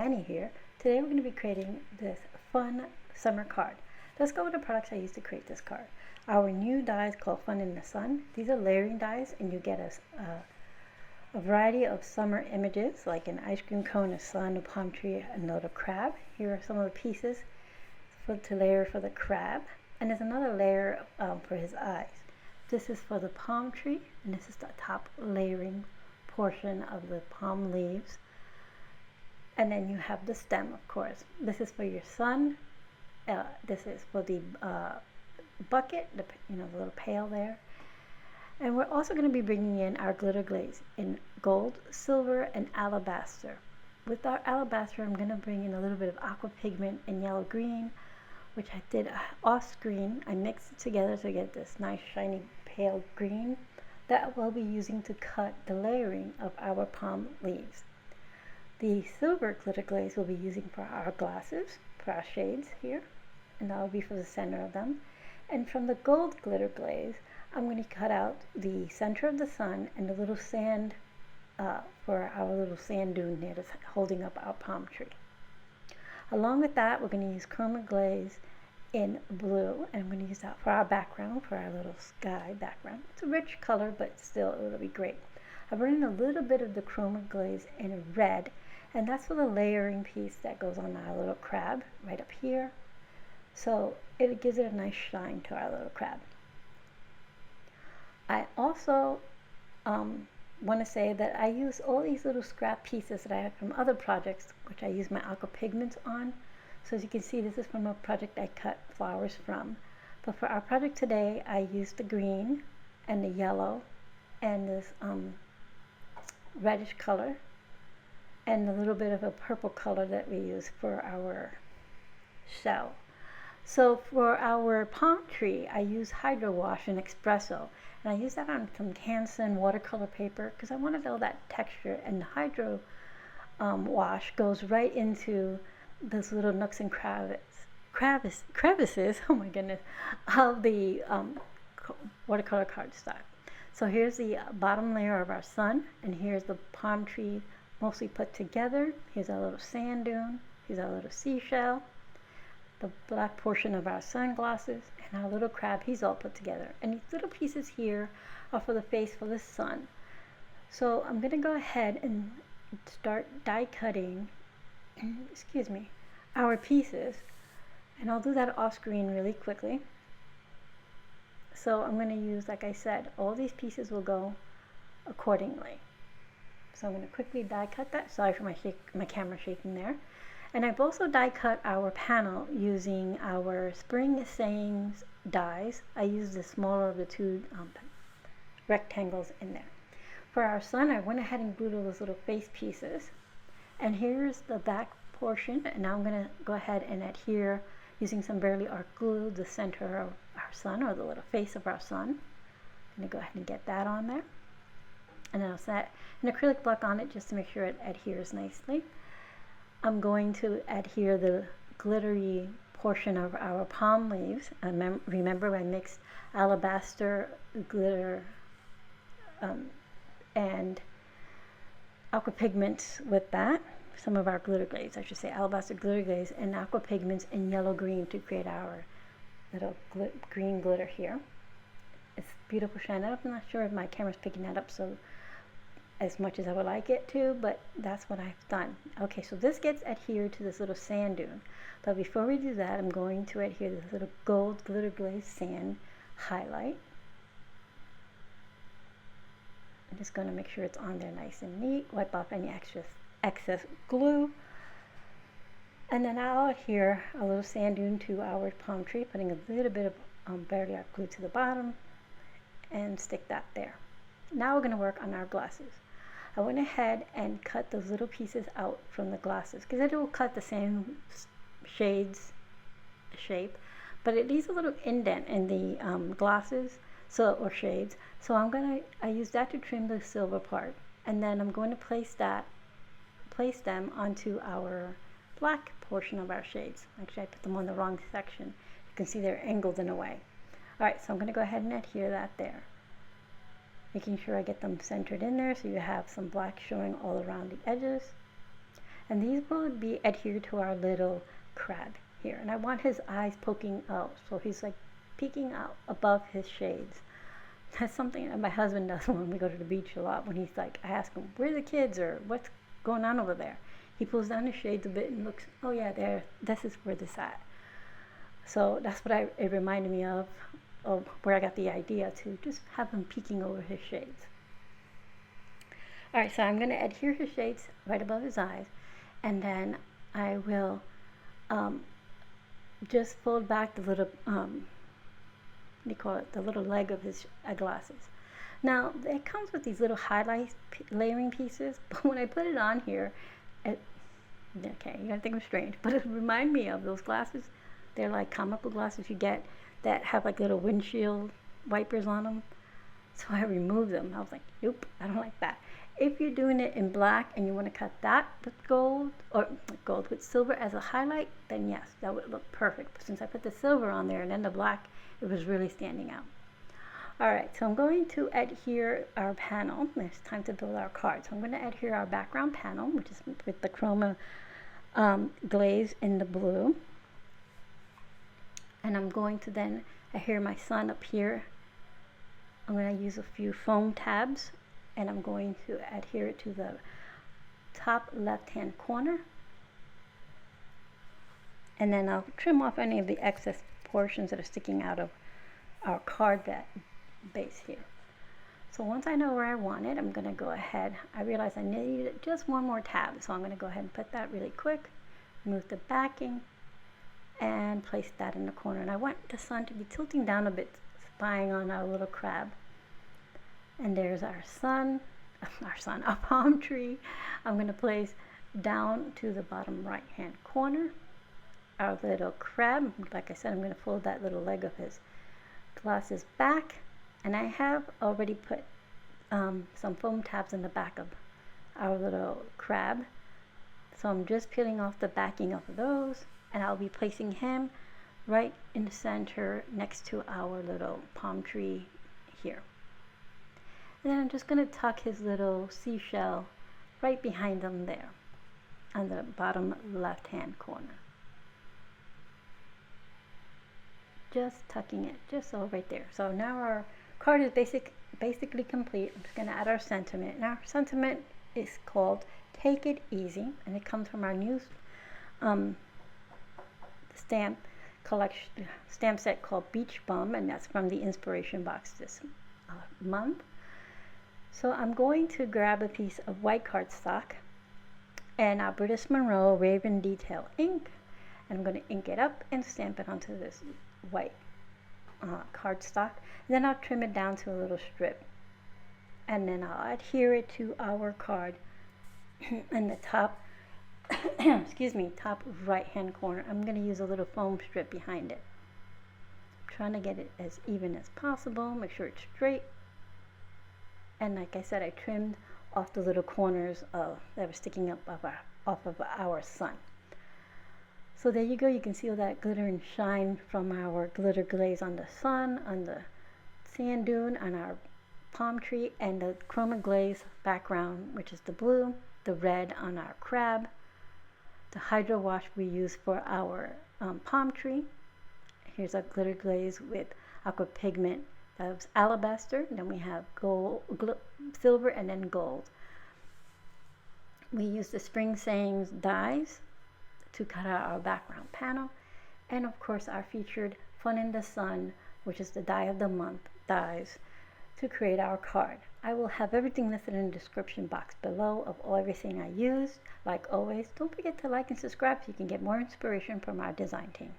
Manny here. Today we're going to be creating this fun summer card. Let's go with the products I used to create this card. Our new dies called Fun in the Sun. These are layering dies, and you get a variety of summer images like an ice cream cone, a sun, a palm tree, a little crab. Here are some of the pieces to layer for the crab, and there's another layer for his eyes. This is for the palm tree, and this is the top layering portion of the palm leaves. And then you have the stem, of course. This is for your sun. This is for the bucket, the little pail there. And we're also going to be bringing in our glitter glaze in gold, silver, and alabaster. With our alabaster, I'm going to bring in a little bit of aqua pigment and yellow green, which I did off screen. I mixed it together to get this nice shiny pale green that we'll be using to cut the layering of our palm leaves. The silver glitter glaze we'll be using for our glasses, for our shades here, and that will be for the center of them. And from the gold glitter glaze, I'm going to cut out the center of the sun and the little sand for our little sand dune there that's holding up our palm tree. Along with that, we're going to use Chroma glaze in blue, and I'm going to use that for our background, for our little sky background. It's a rich color, but still it will be great. I've run in a little bit of the Chroma glaze in red, and that's for the layering piece that goes on our little crab right up here. So it gives it a nice shine to our little crab. I also want to say that I use all these little scrap pieces that I have from other projects, which I use my aqua pigments on. So as you can see, this is from a project I cut flowers from. But for our project today, I used the green and the yellow and this reddish color and a little bit of a purple color that we use for our shell. So for our palm tree, I use HydroWash and Espresso, and I use that on some Canson watercolor paper because I wanted all that texture, and the Hydro wash goes right into those little nooks and crevices, oh my goodness, of the watercolor cardstock. So here's the bottom layer of our sun, and here's the palm tree mostly put together. Here's our little sand dune, here's our little seashell, the black portion of our sunglasses, and our little crab, he's all put together. And these little pieces here are for the face for the sun. So I'm going to go ahead and start die cutting our pieces, and I'll do that off screen really quickly. So I'm going to use, like I said, all these pieces will go accordingly. So I'm going to quickly die cut that. Sorry for my camera shaking there. And I've also die cut our panel using our Spring Sayings dies. I used the smaller of the two rectangles in there. For our sun, I went ahead and glued all those little face pieces. And here's the back portion. And now I'm going to go ahead and adhere using some Barely Art glue the center of our sun, or the little face of our sun. I'm going to go ahead and get that on there. And then I'll set an acrylic block on it just to make sure it adheres nicely. I'm going to adhere the glittery portion of our palm leaves. Remember, I mixed alabaster glitter and aqua pigments with that. Some of our glitter glaze, I should say, alabaster glitter glaze and aqua pigments in yellow green to create our little green glitter here. It's beautiful shine. I'm not sure if my camera's picking that up so as much as I would like it to, but that's what I've done. Okay, so this gets adhered to this little sand dune. But before we do that, I'm going to adhere this little gold glitter glaze sand highlight. I'm just going to make sure it's on there nice and neat. Wipe off any excess glue. And then I'll adhere a little sand dune to our palm tree, putting a little bit of Barely Art glue to the bottom, and stick that there. Now we're going to work on our glasses. I went ahead and cut those little pieces out from the glasses because it will cut the same shape, but it leaves a little indent in the glasses, or shades. So I use that to trim the silver part, and then I'm going to place them onto our black portion of our shades. Actually, I put them on the wrong section. You can see they're angled in a way. All right, so I'm going to go ahead and adhere that there. making sure I get them centered in there so you have some black showing all around the edges. And these will be adhered to our little crab here. And I want his eyes poking out, so he's like peeking out above his shades. That's something that my husband does when we go to the beach a lot. When he's like, I ask him, where are the kids, or what's going on over there? He pulls down his shades a bit and looks, oh yeah, there, this is where this at. So that's what it reminded me of where I got the idea to just have him peeking over his shades. Alright, so I'm going to adhere his shades right above his eyes, and then I will just fold back the little the little leg of his glasses. Now it comes with these little highlight layering pieces, but when I put it on here, okay, you're gonna think I'm strange, but it reminded me of those glasses. They're like comic book glasses you get that have like little windshield wipers on them. So I removed them. I was like, nope, I don't like that. If you're doing it in black and you want to cut that with gold, or gold with silver as a highlight, then yes, that would look perfect. But since I put the silver on there and then the black, it was really standing out. Alright, so I'm going to adhere our panel. It's time to build our card. So I'm going to adhere our background panel, which is with the Chroma glaze in the blue. And I'm going to then adhere my sun up here. I'm going to use a few foam tabs, and I'm going to adhere it to the top left-hand corner. And then I'll trim off any of the excess portions that are sticking out of our card base here. So once I know where I want it, I'm going to go ahead. I realize I needed just one more tab, so I'm going to go ahead and put that really quick, move the backing, and place that in the corner. And I want the sun to be tilting down a bit, spying on our little crab. And there's our our palm tree. I'm going to place down to the bottom right hand corner our little crab. Like I said, I'm going to fold that little leg of his glasses back, and I have already put some foam tabs in the back of our little crab, so I'm just peeling off the backing of those, and I'll be placing him right in the center next to our little palm tree here. And then I'm just going to tuck his little seashell right behind him there on the bottom left hand corner. Just tucking it just so right there. So now our card is basically complete. I'm just going to add our sentiment. Now our sentiment is called Take It Easy, and it comes from our new stamp set called Beach Bum, and that's from the inspiration box this month. So I'm going to grab a piece of white cardstock and our BrutusMonroe Raven Detail ink, and I'm going to ink it up and stamp it onto this white cardstock. Then I'll trim it down to a little strip, and then I'll adhere it to our card in the top excuse me, top right hand corner. I'm going to use a little foam strip behind it. I'm trying to get it as even as possible, make sure it's straight. And like I said, I trimmed off the little corners that were sticking up off of our sun. So there you go. You can see all that glitter and shine from our glitter glaze on the sun, on the sand dune, on our palm tree, and the chroma glaze background, which is the blue, the red on our crab, the HydroWash we use for our palm tree. Here's our glitter glaze with Aqua Pigment. That's Alabaster. Then we have gold, silver, and then gold. We use the Spring Sayings dies to cut out our background panel, and of course our featured Fun in the Sun, which is the die of the month dies, to create our card. I will have everything listed in the description box below of everything I used. Like always, don't forget to like and subscribe so you can get more inspiration from our design team.